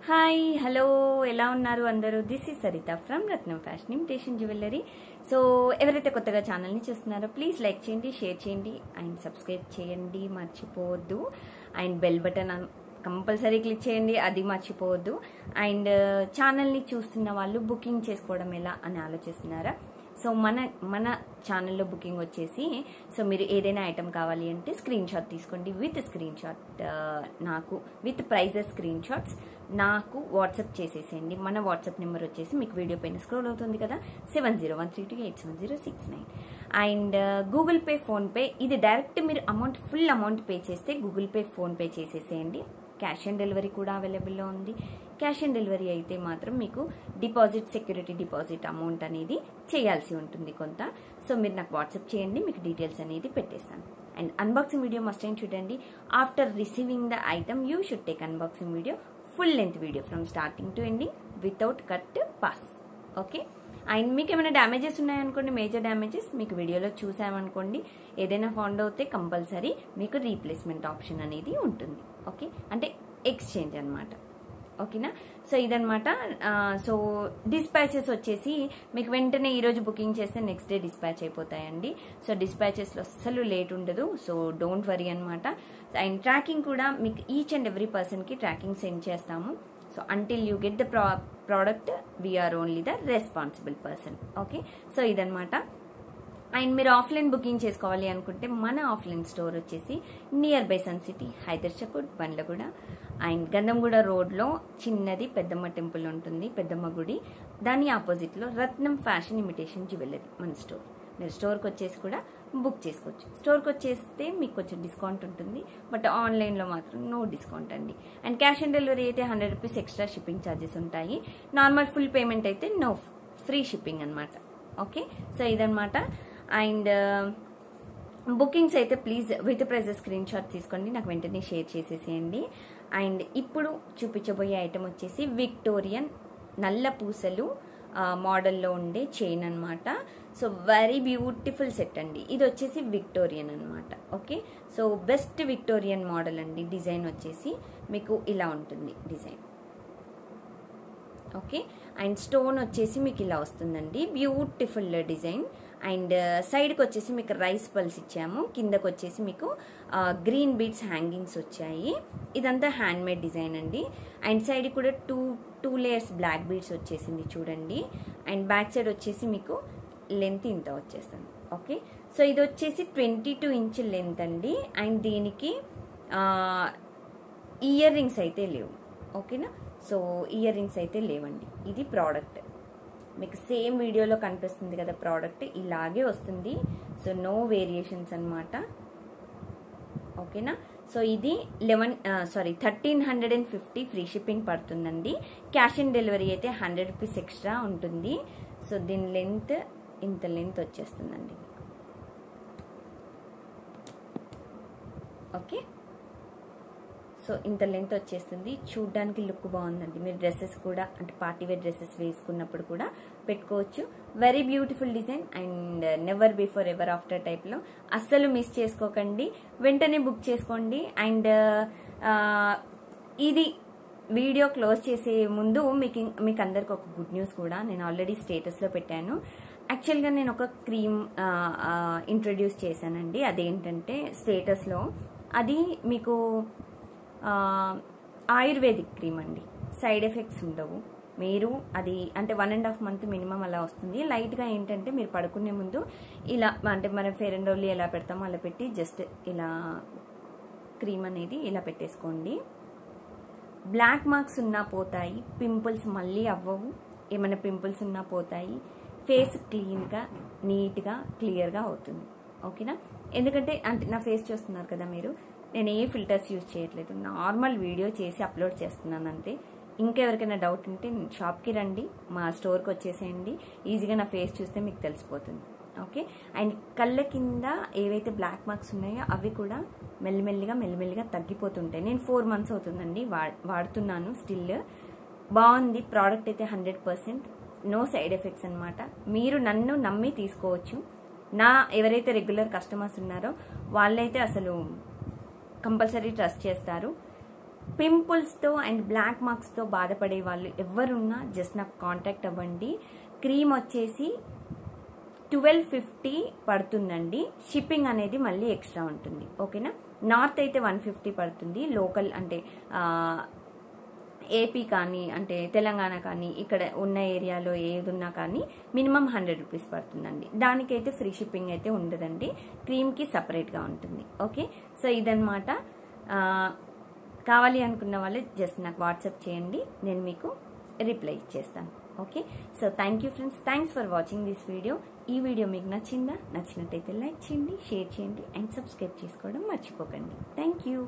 Hi hello ఎలా ఉన్నారు అందరూ? This is Saritha from Ratnam fashion imitation jewellery. So ఎవరైతే కొత్తగా ఛానల్ని చూస్తున్నారో ప్లీజ్ లైక్ చేయండి, షేర్ చేయండి అండ్ సబ్స్క్రైబ్ చేయండి మర్చిపోవద్దు. And bell button compulsory click చేయండి, అది మర్చిపోవద్దు. అండ్ ఛానల్ని చూస్తున్న వాళ్ళు బుకింగ్ చేసుకోవడం ఎలా అని ఆలోచిస్తున్నారా? సో మన ఛానల్లో బుకింగ్ వచ్చేసి, సో మీరు ఏదైనా ఐటమ్ కావాలి అంటే స్క్రీన్ షాట్ తీసుకోండి. విత్ స్క్రీన్ షాట్ నాకు విత్ ప్రైజెస్ స్క్రీన్ షాట్స్ నాకు వాట్సాప్ చేసేసేయండి. మన వాట్సాప్ నెంబర్ వచ్చేసి మీకు వీడియో పైన స్క్రోల్ అవుతుంది కదా, 7013287069. అండ్ గూగుల్ పే, ఫోన్పే, ఇది డైరెక్ట్ మీరు ఫుల్ అమౌంట్ పే చేస్తే గూగుల్ పే, ఫోన్పే చేసేసేయండి. క్యాష్ ఆన్ డెలివరీ కూడా అవైలబుల్లో ఉంది. క్యాష్ ఆన్ డెలివరీ అయితే మాత్రం మీకు డిపాజిట్, సెక్యూరిటీ డిపాజిట్ అమౌంట్ అనేది చేయాల్సి ఉంటుంది కొంత. సో మీరు నాకు వాట్సాప్ చేయండి, మీకు డీటెయిల్స్ అనేది పెట్టేస్తాను. And unboxing video must time చూడండి. After receiving the item you should take unboxing video, full length video from starting to ending without cut pass. Okay. And మీకు ఏమైనా డ్యామేజెస్ ఉన్నాయనుకోండి, మేజర్ డ్యామేజెస్ మీకు వీడియోలో చూసామనుకోండి, ఏదైనా ఫౌండ్ అవుతే కంపల్సరీ మీకు replacement option అనేది ఉంటుంది. ఓకే, అంటే ఎక్స్చేంజ్ అనమాట. ఓకేనా? సో ఇదనమాట. సో డిస్పాచెస్ వచ్చేసి మీకు వెంటనే ఈరోజు బుకింగ్ చేస్తే నెక్స్ట్ డే డిస్పాచ్ అయిపోతాయండి. సో డిస్పాచెస్లో అస్సలు లేట్ ఉండదు. సో డోంట్ వరీ అనమాట. అండ్ ట్రాకింగ్ కూడా మీకు ఈచ్ అండ్ ఎవ్రీ పర్సన్కి ట్రాకింగ్ సెండ్ చేస్తాము. So until you get the product we're only the responsible person. Okay, so ఇదనమాట. అండ్ మీరు ఆఫ్లైన్ బుకింగ్ చేసుకోవాలి అనుకుంటే మన ఆఫ్లైన్ స్టోర్ వచ్చేసి near by Sun City, Hydershakote, Bandlaguda and Gandhamguda రోడ్లో చిన్నది పెద్దమ్మ టెంపుల్ ఉంటుంది, పెద్దమ్మ గుడి. దాని ఆపోజిట్లో రత్నం ఫ్యాషన్ ఇమిటేషన్ జ్యువెలరీ మన స్టోర్. మీరు స్టోర్కి వచ్చేసి కూడా బుక్ చేసుకోవచ్చు. స్టోర్కి వచ్చేస్తే మీకు కొంచెం డిస్కౌంట్ ఉంటుంది, బట్ ఆన్లైన్లో మాత్రం నో డిస్కౌంట్ అండి. అండ్ క్యాష్ ఆన్ డెలివరీ అయితే 100 రూపీస్ ఎక్స్ట్రా షిప్పింగ్ ఛార్జెస్ ఉంటాయి. నార్మల్ ఫుల్ పేమెంట్ అయితే నో, ఫ్రీ షిప్పింగ్ అనమాట. ఓకే, సో ఇదనమాట. అండ్ బుకింగ్స్ అయితే please with prices screenshot తీసుకోండి, నాకు వెంటనే షేర్ చేసేసేయండి. అండ్ ఇప్పుడు చూపించబోయే ఐటమ్ వచ్చేసి విక్టోరియన్ నల్ల పూసలు మోడల్లో ఉండే చైన్ అనమాట. సో వెరీ బ్యూటిఫుల్ సెట్ అండి. ఇది వచ్చేసి విక్టోరియన్ అనమాట. Okay, so best Victorian model అండి. డిజైన్ వచ్చేసి మీకు ఇలా ఉంటుంది డిజైన్. ఓకే, అండ్ స్టోన్ వచ్చేసి మీకు ఇలా వస్తుందండి, బ్యూటిఫుల్ డిజైన్. అండ్ సైడ్కి వచ్చేసి మీకు రైస్ పల్స్ ఇచ్చాము, కిందకు వచ్చేసి మీకు గ్రీన్ బీడ్స్ హ్యాంగింగ్స్ వచ్చాయి. ఇదంతా హ్యాండ్ మేడ్ డిజైన్ అండి. అండ్ సైడ్ కూడా టూ లేయర్స్ బ్లాక్ బీడ్స్ వచ్చేసింది చూడండి. అండ్ బ్యాక్ సైడ్ వచ్చేసి మీకు లెంత్ ఇంత వచ్చేస్తుంది. ఓకే, సో ఇది వచ్చేసి 22 ఇంచ్ లెంత్ అండి. అండ్ దీనికి ఇయర్ రింగ్స్ అయితే లేవు. ఓకేనా? సో ఇయర్ రింగ్స్ అయితే లేవండి. ఇది ప్రోడక్ట్ మీకు సేమ్ వీడియోలో కనిపిస్తుంది కదా, ప్రోడక్ట్ ఇలాగే వస్తుంది. సో నో వేరియేషన్స్ అనమాట. ఓకేనా? సో ఇది 1350 ఫ్రీ షిప్పింగ్ పడుతుందండి. క్యాష్ ఆన్ డెలివరీ అయితే 100 రూపీస్ ఎక్స్ట్రా ఉంటుంది. సో దీని లెంత్ ఇంత లెంత్ వచ్చేస్తుందండి. ఓకే, సో ఇంత లెంత్ వచ్చేస్తుంది. చూడ్డానికి లుక్ బాగుందండి. మీరు డ్రెస్సెస్ కూడా అంటే పార్టీ వేర్ డ్రెస్సెస్ వేసుకున్నప్పుడు కూడా పెట్టుకోవచ్చు. Very beautiful design and never before ever after టైప్లో అస్సలు మిస్ చేసుకోకండి, వెంటనే బుక్ చేసుకోండి. అండ్ ఇది వీడియో క్లోజ్ చేసే ముందు మీకు అందరికి ఒక గుడ్ న్యూస్ కూడా నేను ఆల్రెడీ స్టేటస్లో పెట్టాను. యాక్చువల్గా నేను ఒక క్రీమ్ ఇంట్రడ్యూస్ చేశానండి. అదేంటంటే స్టేటస్లో అది మీకు ఆయుర్వేదిక్ క్రీమ్ అండి. సైడ్ ఎఫెక్ట్స్ ఉండవు. మీరు అది అంటే 1.5 month మినిమం అలా వస్తుంది. లైట్గా ఏంటంటే మీరు పడుకునే ముందు ఇలా అంటే మనం ఫెయిర్ అండ్ లవ్లీ ఎలా పెడతామో అలా పెట్టి జస్ట్ ఇలా క్రీమ్ అనేది ఇలా పెట్టేసుకోండి. బ్లాక్ మార్క్స్ ఉన్నా పోతాయి, పింపుల్స్ మళ్ళీ అవ్వవు. ఏమైనా పింపుల్స్ ఉన్నా పోతాయి. ఫేస్ క్లీన్గా, నీట్గా, క్లియర్గా అవుతుంది. ఓకేనా? ఎందుకంటే అంటే నా ఫేస్ చూస్తున్నారు కదా మీరు, నేను ఏ ఫిల్టర్స్ యూజ్ చేయట్లేదు, నార్మల్ వీడియో చేసి అప్లోడ్ చేస్తున్నాను అంతే. ఇంకెవరికైనా డౌట్ ఉంటే షాప్కి రండి, మా స్టోర్కి వచ్చేసేయండి. ఈజీగా నా ఫేస్ చూస్తే మీకు తెలిసిపోతుంది. ఓకే, అండ్ కళ్ళ కింద ఏవైతే బ్లాక్ మార్క్స్ ఉన్నాయో అవి కూడా మెల్లిమెల్లిగా తగ్గిపోతుంటాయి. నేను 4 months అవుతుందండి వాడుతున్నాను. స్టిల్ బాగుంది ప్రోడక్ట్ అయితే 100%. నో సైడ్ ఎఫెక్ట్స్ అనమాట. మీరు నన్ను నమ్మి తీసుకోవచ్చు. ఎవరైతే రెగ్యులర్ కస్టమర్స్ ఉన్నారో వాళ్ళైతే అసలు కంపల్సరీ ట్రస్ట్ చేస్తారు. పింపుల్స్తో అండ్ బ్లాక్ మార్క్స్తో బాధపడే వాళ్ళు ఎవరున్నా జస్ట్ నాకు కాంటాక్ట్ అవ్వండి. క్రీమ్ వచ్చేసి 1250 పడుతుందండి. షిప్పింగ్ అనేది మళ్ళీ ఎక్స్ట్రా ఉంటుంది. ఓకేనా. నార్త్ అయితే 150 పడుతుంది. లోకల్ అంటే ఏపీ కానీ అంటే తెలంగాణ కానీ ఇక్కడ ఉన్న ఏరియాలో ఏదున్నా కానీ మినిమం 100 రూపీస్ పడుతుందండి. దానికైతే ఫ్రీ షిప్పింగ్ అయితే ఉండదండి. క్రీమ్కి సపరేట్గా ఉంటుంది. ఓకే. సో ఇదన్నమాట. కావాలి అనుకున్న వాళ్ళు జస్ట్ నాకు వాట్సాప్ చేయండి, నేను మీకు రిప్లై ఇచ్చేస్తాను. Okay. So thank you friends, thanks for watching this video. ఈ వీడియో మీకు నచ్చిందా? నచ్చినట్టయితే లైక్ చేయండి, షేర్ చేయండి అండ్ సబ్స్క్రైబ్ చేసుకోవడం మర్చిపోకండి. Thank you.